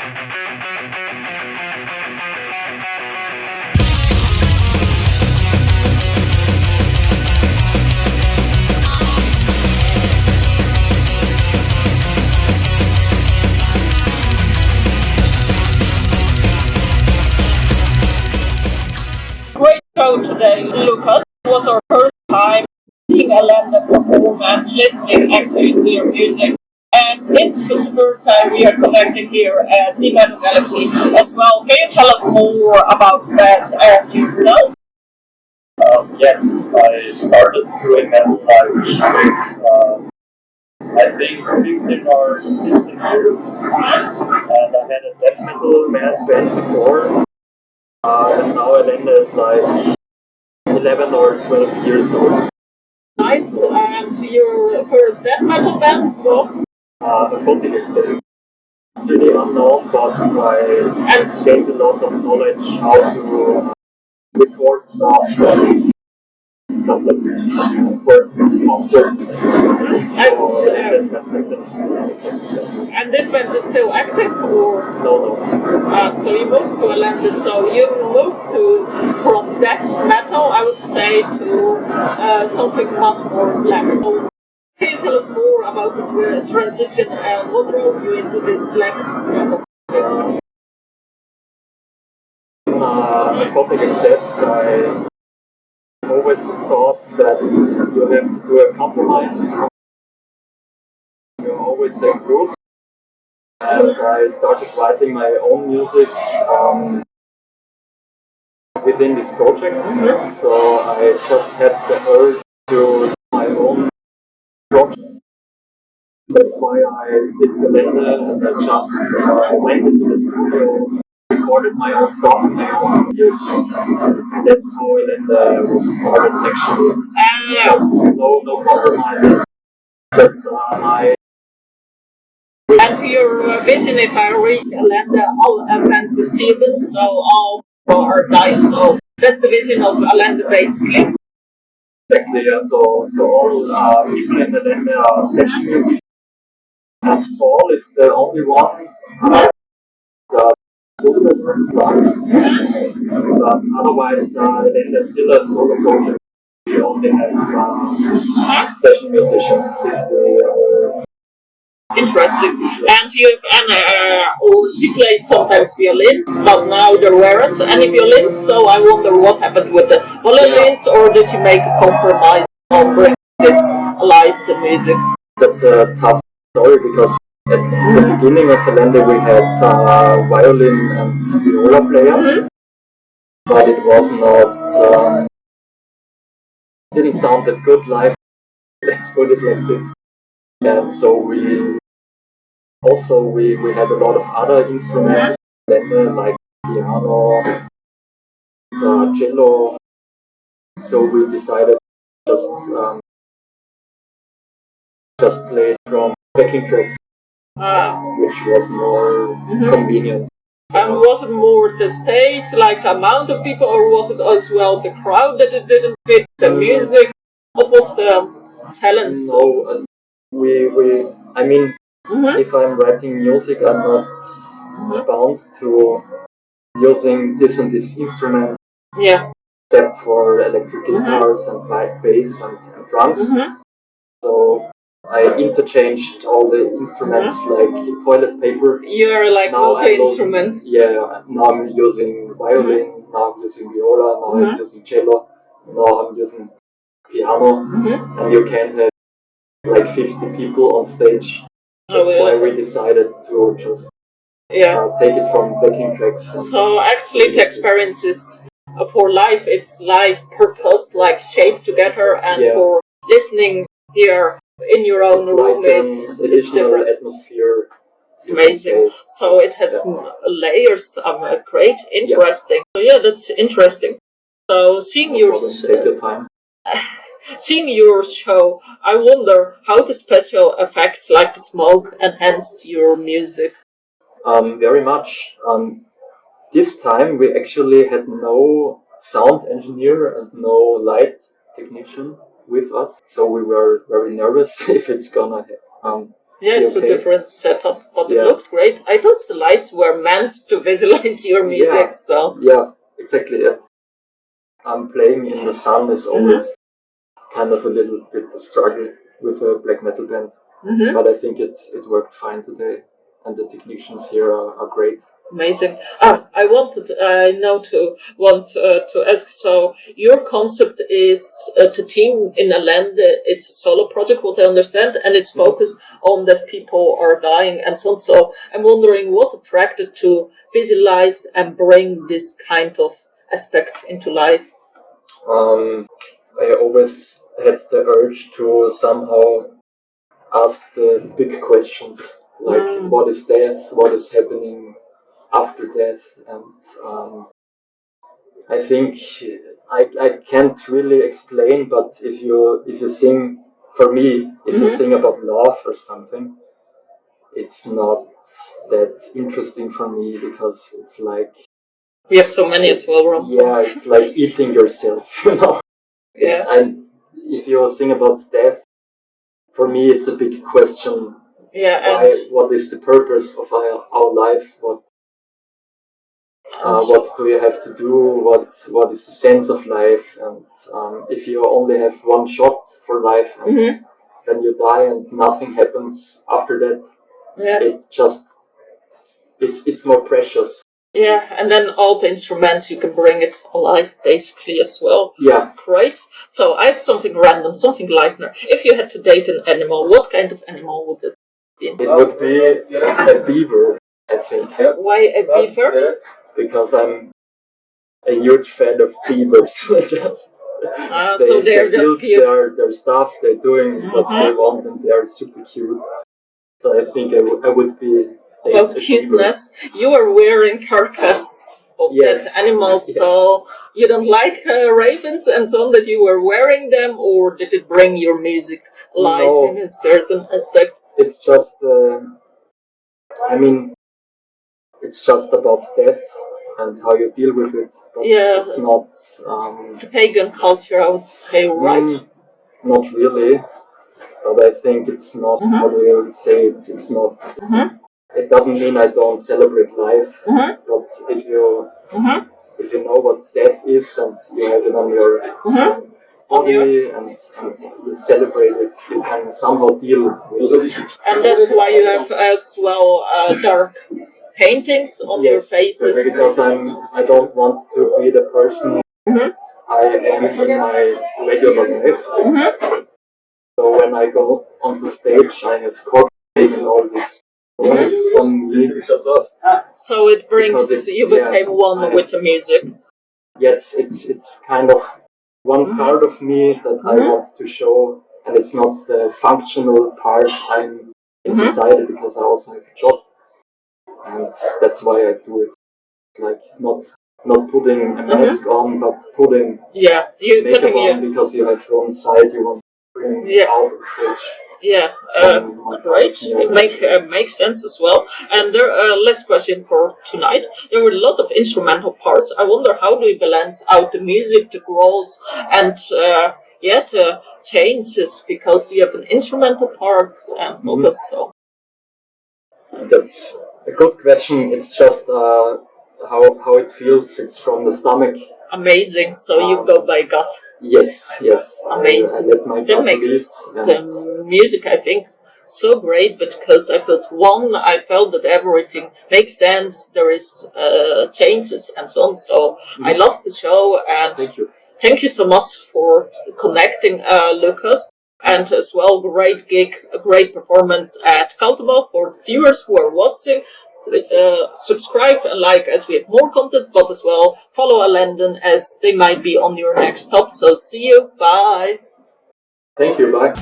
Great show today, Lukas. It was our first time seeing Ellende perform and listening actually to your music. As it's the first time we are connected here at the Metal Galaxy as well. Can you tell us more about that and yourself? Yes, I started doing metal like with, I think, 15 or 16 years. And I had a death metal band before. And now Ellende is like 11 or 12 years old. Nice. And your first death metal band was? The Folding Access. Really unknown, but I gained a lot of knowledge how to record stuff and stuff like this. First concerts. So that's my second. And this band is still active, or? No. So you moved to Ellende, so you moved from death metal, I would say, to something much more black. So can you tell us more about the transition and what drove you into this black metal? Folding Access, I always thought that you have to do a compromise. You're always a group. And I started writing my own music within this project. So I just had the urge to do my own project. That's why I did Ellende, and I just went into the studio, recorded my own stuff in my own videos. That's how Ellende was started actually. Just no compromises. Just And to your vision, if I read Ellende, all bands is stable, so all are died. So that's the vision of Ellende basically. Exactly, yeah. So all people in Ellende are session musicians. And Paul is the only one that drugs. But otherwise, Ellende is still a solo project. We only have session musicians if we. Interesting. And you have or she played sometimes violins, but now there weren't any violins, so I wonder what happened with the violins, or did you make a compromise or bring this alive, the music? That's a tough story because at the beginning of Ellende we had a violin and viola player, but it was not, didn't sound that good live, let's put it like this. And so we had a lot of other instruments, like piano, cello. So we decided just play from backing tracks, which was more convenient. And was it more the stage, like the amount of people, or was it as well the crowd that it didn't fit the music? What was the challenge? No, I mean, if I'm writing music, I'm not bound to using this and this instrument. Yeah. Except for electric guitars and bass and drums. So I interchanged all the instruments like toilet paper. You're like multi-instruments. Yeah, now I'm using violin, now I'm using viola, now I'm using cello, now I'm using piano. And you can't have like 50 people on stage. That's why we decided to just take it from backing tracks. So actually the experience is for live, it's live purpose, like shaped together, and for listening here in your own room, like it's different atmosphere. Amazing. So it has layers. Great, interesting. So yeah, that's interesting. So seeing your take your time. Seeing your show, I wonder how the special effects like the smoke enhanced your music. Very much. This time we actually had no sound engineer and no light technician with us, so we were very nervous if it's gonna Yeah, it's a different setup, but it looked great. I thought the lights were meant to visualize your music, so... Yeah, exactly, yeah. Playing in the sun is always kind of a little bit a struggle with a black metal band. But I think it worked fine today, and the technicians here are great. Amazing. I want to ask. So your concept is to team in Ellende. It's a solo project, what I understand, and it's focused on that people are dying and so on. So I'm wondering what attracted to visualize and bring this kind of aspect into life. I always had the urge to somehow ask the big questions, like what is death, what is happening after death, and I think I can't really explain, but if you sing, for me, if you sing about love or something, it's not that interesting for me because it's like we have so many as well, rom-coms. Yeah, it's like eating yourself, you know. If you sing about death, for me it's a big question. What is the purpose of our life? What do you have to do? What is the sense of life? And if you only have one shot for life, and then you die and nothing happens after that, it's more precious. Yeah, and then all the instruments, you can bring it alive basically as well. Yeah. Great. So I have something random, something lighter. If you had to date an animal, what kind of animal would it be? It would be a beaver, I think. Why a beaver? Because I'm a huge fan of beavers. So they're just build cute. their stuff, they're doing what they want, and they're super cute. So I think I would be... About cuteness, you are wearing carcass of that animal, so you don't like ravens and so on, that you were wearing them, or did it bring your music alive in a certain aspect? It's just, it's just about death and how you deal with it. But it's not... the pagan culture, I would say, right? Not really, but I think it's not, how do you say it, it's not... It doesn't mean I don't celebrate life, but if you know what death is and you have it on your body and you celebrate it, you can somehow deal with it. And that's why you have as well dark paintings on your faces. Because I don't want to be the person I am in my regular life. So when I go onto stage, I have cork and all this. So it brings you became one with the music. Yes, it's kind of one part of me that I want to show, and it's not the functional part I'm in society, because I also have a job, and that's why I do it. Like not putting a mask on, but putting makeup on, because you have one side you want to bring out of stage. Yeah, great. It makes sense as well. And there, last question for tonight. There were a lot of instrumental parts. I wonder, how do you balance out the music, the growls, and the changes, because you have an instrumental part and focus. So that's a good question. It's just how it feels. It's from the stomach. Amazing. So you go by gut. Yes. Amazing. That makes the music, I think, so great, because I felt that everything makes sense. There is changes and so on. So I love the show, and thank you so much for connecting, Lukas. And as well, great gig, a great performance at Kaltenbach. For the viewers who are watching, subscribe and like as we have more content, but as well follow Ellende as they might be on your next stop. So see you, bye. Thank you, bye.